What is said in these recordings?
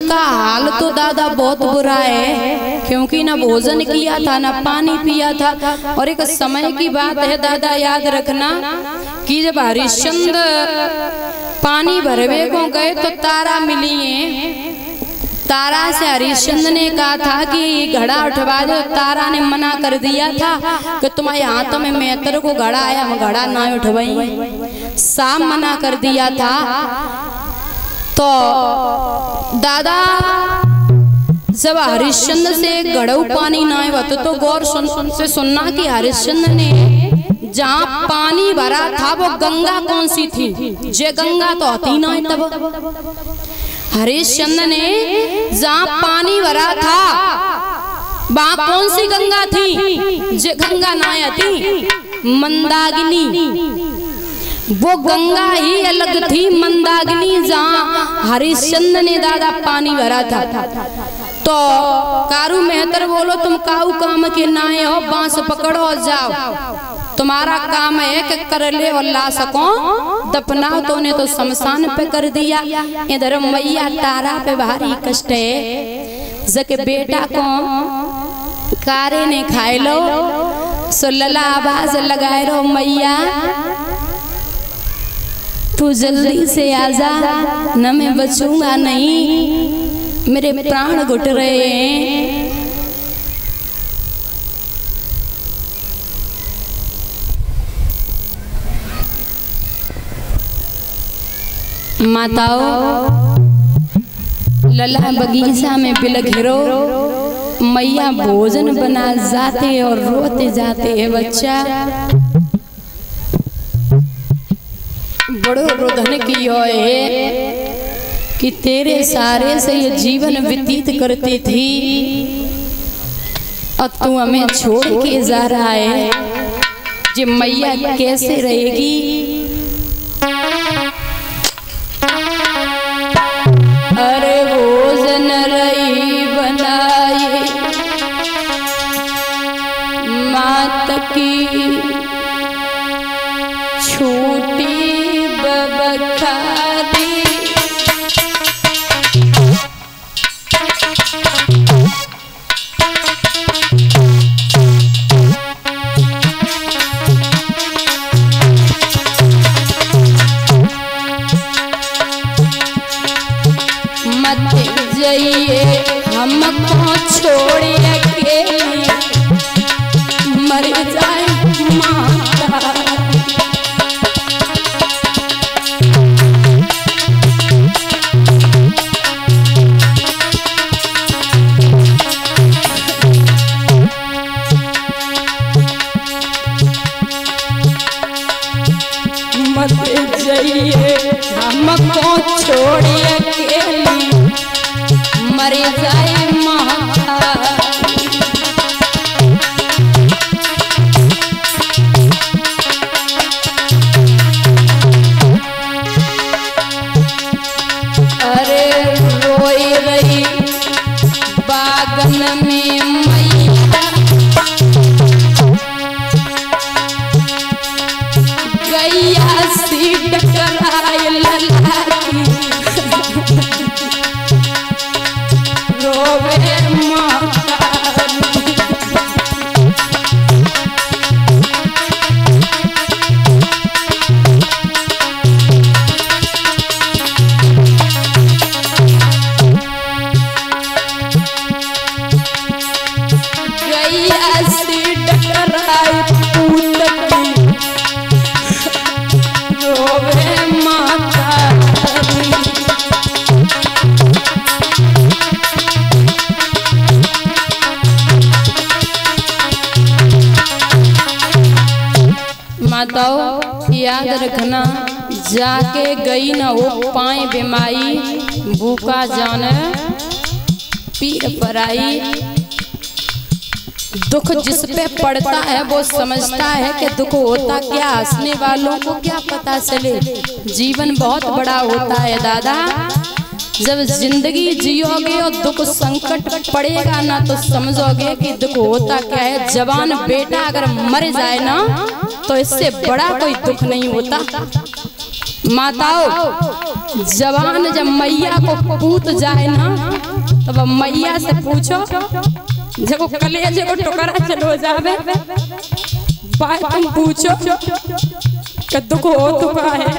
का हाल तो दादा बहुत बुरा है, क्योंकि ना भोजन किया था ना पानी पिया था। और एक समय की बात है दादा, याद रखना कि जब हरिश्चंद्र पानी भरवे को गए तो तारा मिली है। तारा से हरिश्चंद्र ने कहा था कि घड़ा उठवा दो। तारा ने मना कर दिया था कि तुम्हारे हाथों में मेहतर को घड़ा आया, हम घड़ा ना उठवाई, साफ मना कर दिया था। तो दादा जब हरिश्चंद्र से घड़ऊ पानी ना आया तो गौर से सुनना कि हरिश्चंद्र ने जहाँ पानी भरा था वो गंगा कौन सी थी? जे गंगा तो होती ना तब। हरिश्चंद्र ने जहाँ पानी भरा था वहाँ कौन सी गंगा थी? जे गंगा ना थी, मंदाकिनी। वो गंगा ही अलग थी, मंदाकिनी, जहाँ हरिश्चंद्र ने दादा पानी भरा था। तो कारू मेहतर बोलो तुम काऊ काम के नाए हो, बांस पकड़ो और जाओ, तुम्हारा काम है कि कर ले और ला सको दफनाओ। तो ने तो शमशान पे कर दिया। इधर मैया तारा पे भारी कष्ट है, जके बेटा को कारे ने खाए लो, सो लला आवाज लगाए रो मैया तू जल्दी से आजा, न मैं बचूंगा नहीं, मेरे प्राण घुट रहे हैं। माताओं लला बगीचा में बिलघिरो, मैया भोजन बना जाते और रोते जाते हैं। बच्चा बड़ो रोदन की है कि तेरे सारे से ये जीवन व्यतीत करती थी और तू हमें छोड़ के जा रहा है, ये मैया कैसे रहेगी? अरे भोजन रही बनाई मात की छोटी बबखारी, मत जाइए हमको छोड़ अकेले, मर जाए माता। मत जाइए हमको छोड़ अकेले, मर जाए माता। अरे रोई रही बागन में मैया, गैया सी टकराए लला की, रोवे माता। गैया से टकराए पूत की, रोवे माता। माताओं याद रखना, जाके गई न हो पाए बीमाई, भूखा जान पीर पराई। दुख जिस पे पड़ता है वो समझता है कि दुख होता क्या, हंसने वालों को क्या पता चले। जीवन बहुत बड़ा होता है दादा, जब जिंदगी जियोगे और दुख संकट पड़ेगा ना तो समझोगे कि दुख होता क्या है। जवान बेटा अगर मर जाए ना तो इससे बड़ा कोई दुख नहीं होता। माताओं जवान जब मैया को पूत जाए ना तब मैया से पूछो, जब वो कलेजे को टुकड़ा चलो जावे बात तुम पूछो कि दुख हो तो का है।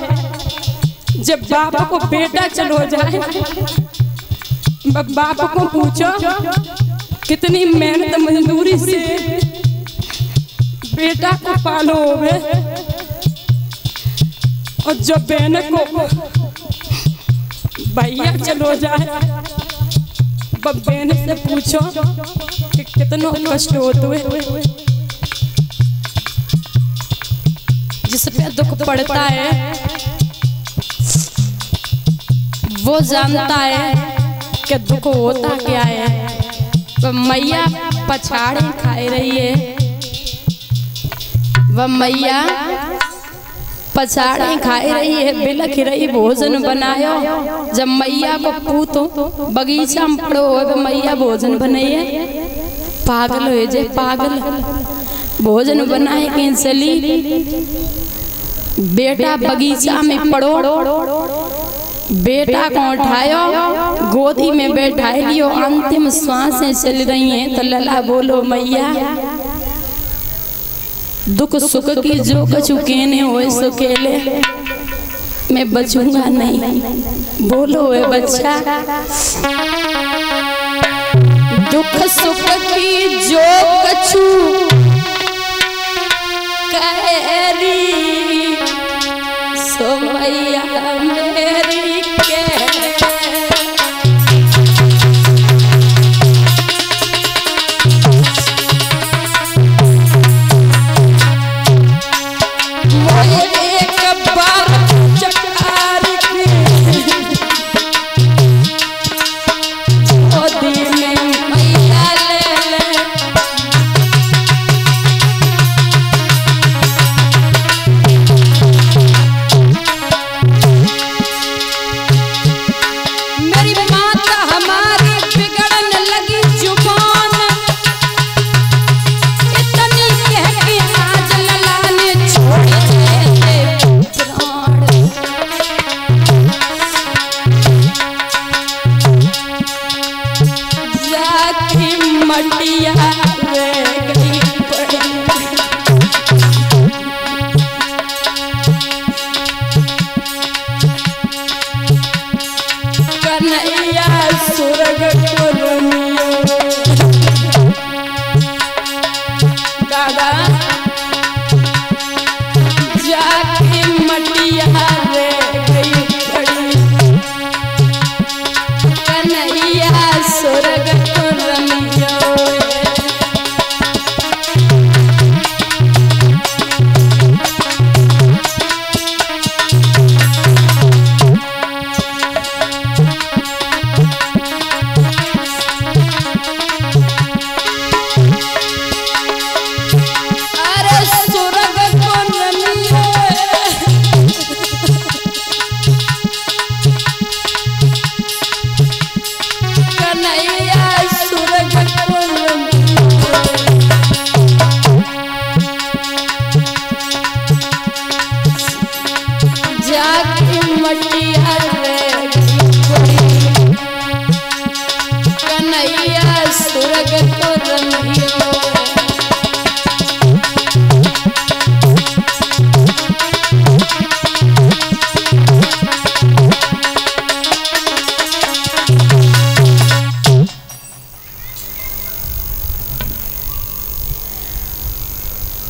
जब बाप को बेटा चलो जाए बाप को पूछो कितनी मेहनत मजदूरी से बेटा को पालो होवे। और जब बहन को भैया चलो जाए बहन से पूछो कि कितना कष्ट होते हुए। जिस पे दुख पड़ता है वो जानता है कि दुख होता क्या है। तो मैया पछाड़े खाए रही है, वह मैया पछाड़े खाए रही है, बिलख रही भोजन बनायो। जब मैया को पूतो बगीचा में पड़ो हो मैया भोजन बनाइए, पागल हो जे पागल भोजन बनाए के चली। बेटा बगीचा में पड़ो, बेटा को उठायो गोदी में बैठा लियो, अंतिम सांसें चल रही हैं। तो लला बोलो मैया दुख सुख की जो कछु कहने हो सो केले, मैं बचूंगा नहीं। बोलो है बच्चा दुख सुख की जो कछु कहरी सो मैया मेरी के।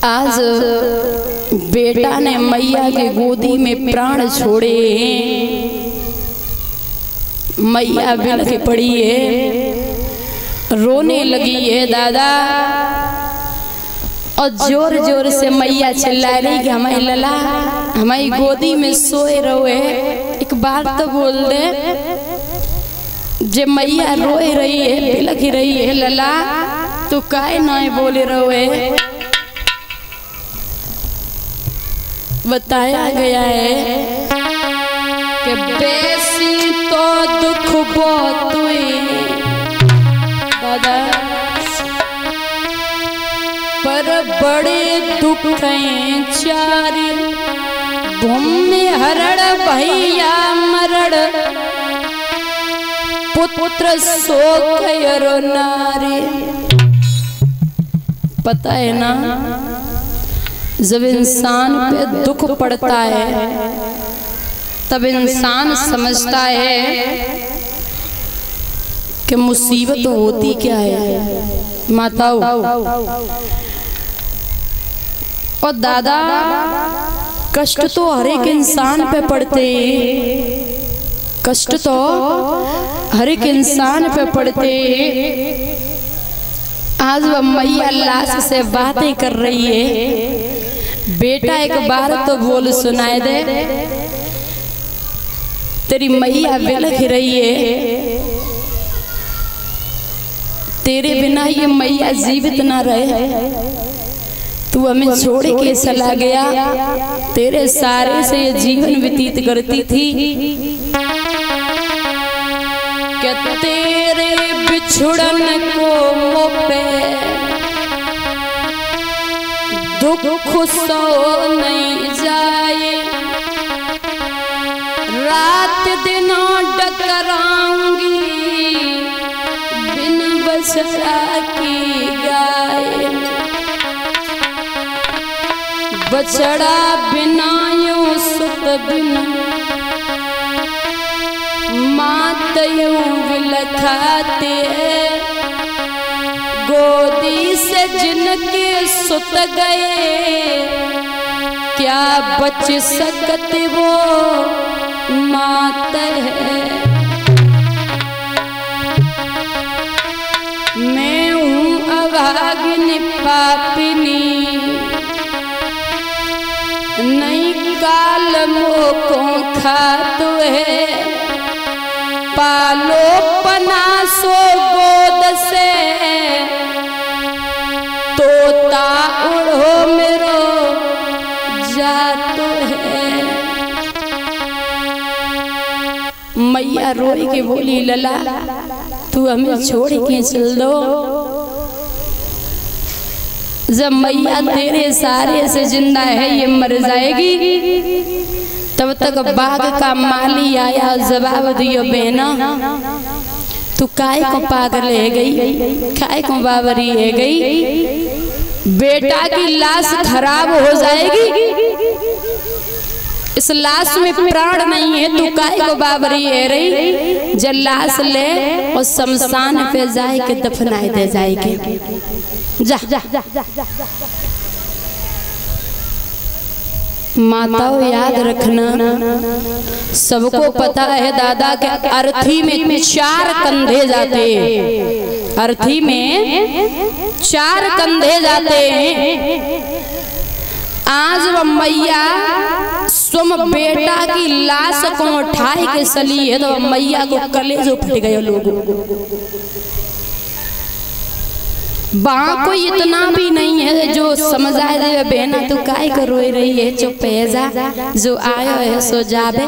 आज बेटा ने मैया के गोदी में प्राण छोड़े, मैया बिलख पड़ी है, रोने लगी है दादा। और जोर जोर से मैया चिल्ला रही कि हमारी लला हमारी गोदी में सोए रोए। एक बार तो बोल दे, जब मैया रोए रही है बिलख रही है लला तो काहे ना बोले रोए। बताया गया है कि बेसी तो दुख बहुत हुई दादा, पर बड़े दुख हैं चारी। भूमि हरण भैया मरण पुत्र शोक नारी। पता है ना, जब इंसान पे दुख पड़ता है तब इंसान समझता है कि मुसीबत होती क्या है। माताओं और दादा, कष्ट तो हर एक इंसान पे पड़ते हैं, कष्ट तो हर एक इंसान पे पड़ते हैं। आज वह मैया लाश से बातें कर रही है, बेटा एक बार तो बोल सुनाए दे, तेरी मैया बिलख रही है, तेरे बिना ये मैया जीवित ना रहे, तू हमें छोड़ के चला गया, तेरे सारे से ये जीवन व्यतीत करती थी। क्या तेरे बिछुड़न को मोपे दुख सो नहीं जाए, रात दिनों डकराऊंगी बिन बछड़ा की गाय, बछड़ा बिना यूं सुत बिना मात यूं विलखाते, गोदी से जिनके सुत गए क्या बच सकते वो मात है। मैं हूँ अभागिनी पापिनी, नहीं काल मोकों खातो है, पालो पनासो गोद से तोता उड़ो मेरो जातो है। मैया रोई के बोली, लला तू हमें छोड़ के चल दो, जब मैया तेरे सारे से जिंदा है ये मर जाएगी। तब तक बाग का माली आया, जवाब दियो बेना तू काय को पागल है गई, काय को बावरी है गई, बेटा की लाश खराब हो जाएगी, इस लाश में प्राण नहीं है, तू काय को बावरी है रही, जब लाश ले और शमशान पे जाए के दफनाए दे जाएगी। जा माताओं याद रखना, सबको पता है दादा के अर्थी में 4 कंधे जाते हैं, अर्थी में 4 कंधे जाते हैं। आज वह मैया स्वम बेटा की लाश को उठाए के चली है तो मैया को कलेजो फट गए लोगों वहाँ कोई इतना भी नहीं है जो समझ आए दे बहना तू काय को रोई रही है, चुप जा, जो आयो है सो जाबे,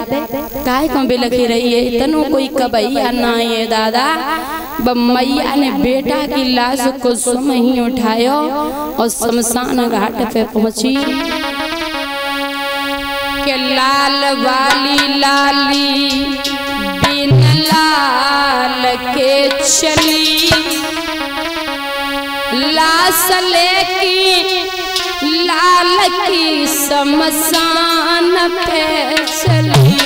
काय को बिलखी रही है, इतनो कोई कबैया ना है दादा। मैया ने बेटा की लाश को स्वयं ही उठायो और शमशान घाट पे पहुंची के लाल वाली लाली बिन लाल के चली, लाश लेकी लाल की शमशान पे चली।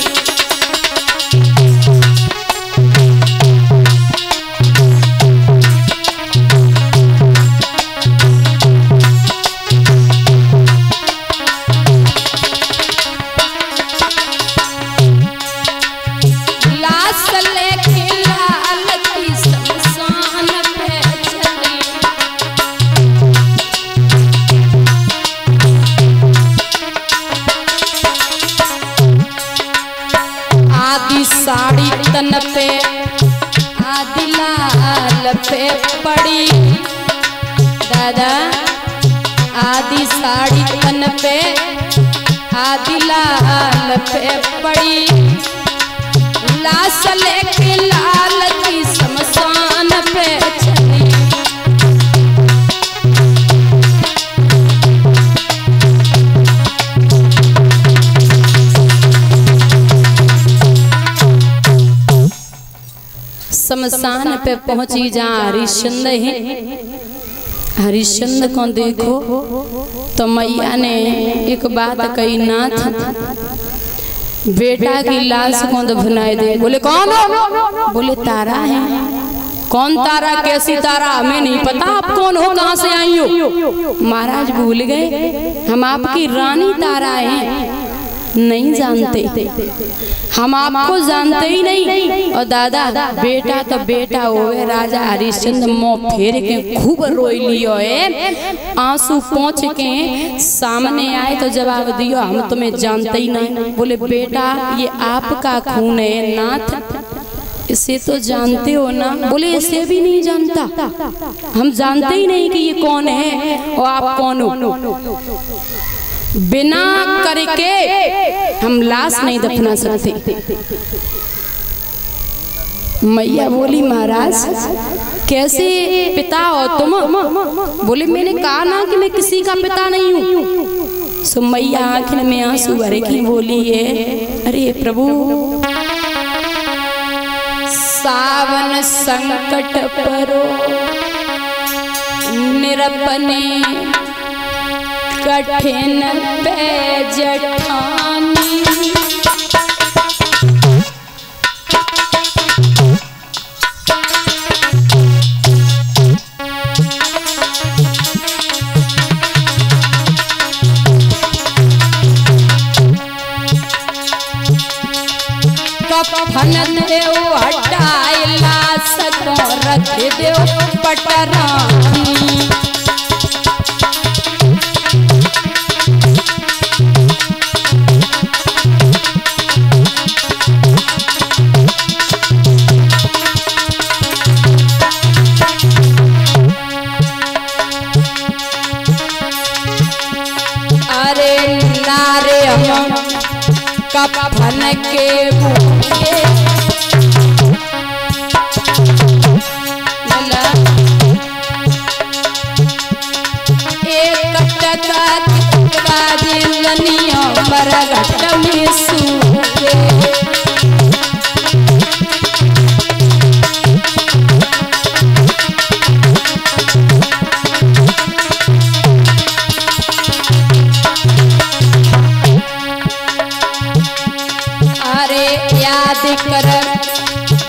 साड़ी तन पे आदि लाल पे पड़ी दादा, आदि साड़ी तन पे आदि लाल पे पड़ी, लाश लेके लाल की शमशान पे चली। शमशान पे पहुंची जा हरिश्चंद्र है। हरिश्चंद्र को देखो तो मैया ने एक बात कही, नाथ बेटा की लाश को दफनाए दे। बोले कौन हो? बोले तारा है। कौन तारा? कैसी तारा? हमें नहीं पता आप कौन हो, कहां से आई हो? महाराज भूल गए, हम आपकी रानी तारा हैं, नहीं जानते, हम आपको जानते ही नहीं। और दादा बेटा तो बेटा होवे। राजा हरिश्चंद्र मुंह फेर के खूब रोई लियो है, आंसू पोंछ के सामने आए तो जवाब दियो, हम तुम्हें जानते ही नहीं। बोले बेटा ये आपका खून है नाथ, इसे तो जानते हो ना? बोले इसे भी नहीं जानता, हम जानते ही नहीं कि ये कौन है और आप कौन हो। बिना करके हम लाश नहीं दफना सकते। मैया बोली महाराज कैसे पिता हो तुम? बोले मैंने कहा ना कि मैं किसी का पिता नहीं हूँ। सो मैया आंखों में आंसू भरे की बोली है, अरे प्रभु सावन संकट परो निरपने कठिन पे जठानी। कफन देव हटाइला सको रख देव पटरानी। कफन के भूखे एक टका जिंदनिया मरघट में सूखे। याद कर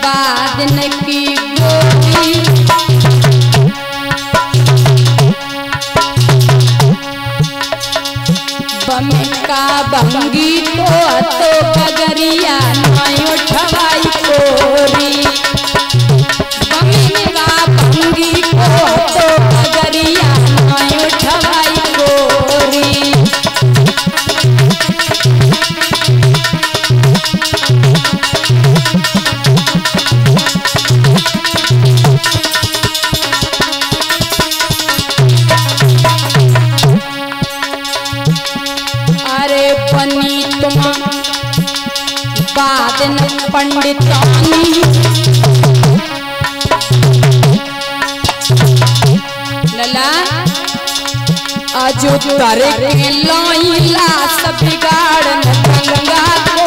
बादन की गोली, बम का भंगी को तो पगरिया नहीं उठवाई कोरी। बम का भंगी को तो पगरिया नहीं उठवाई कोरी। बादन पंडितानी लला अजो करे के लाइला सब बिगाड़ गंगा को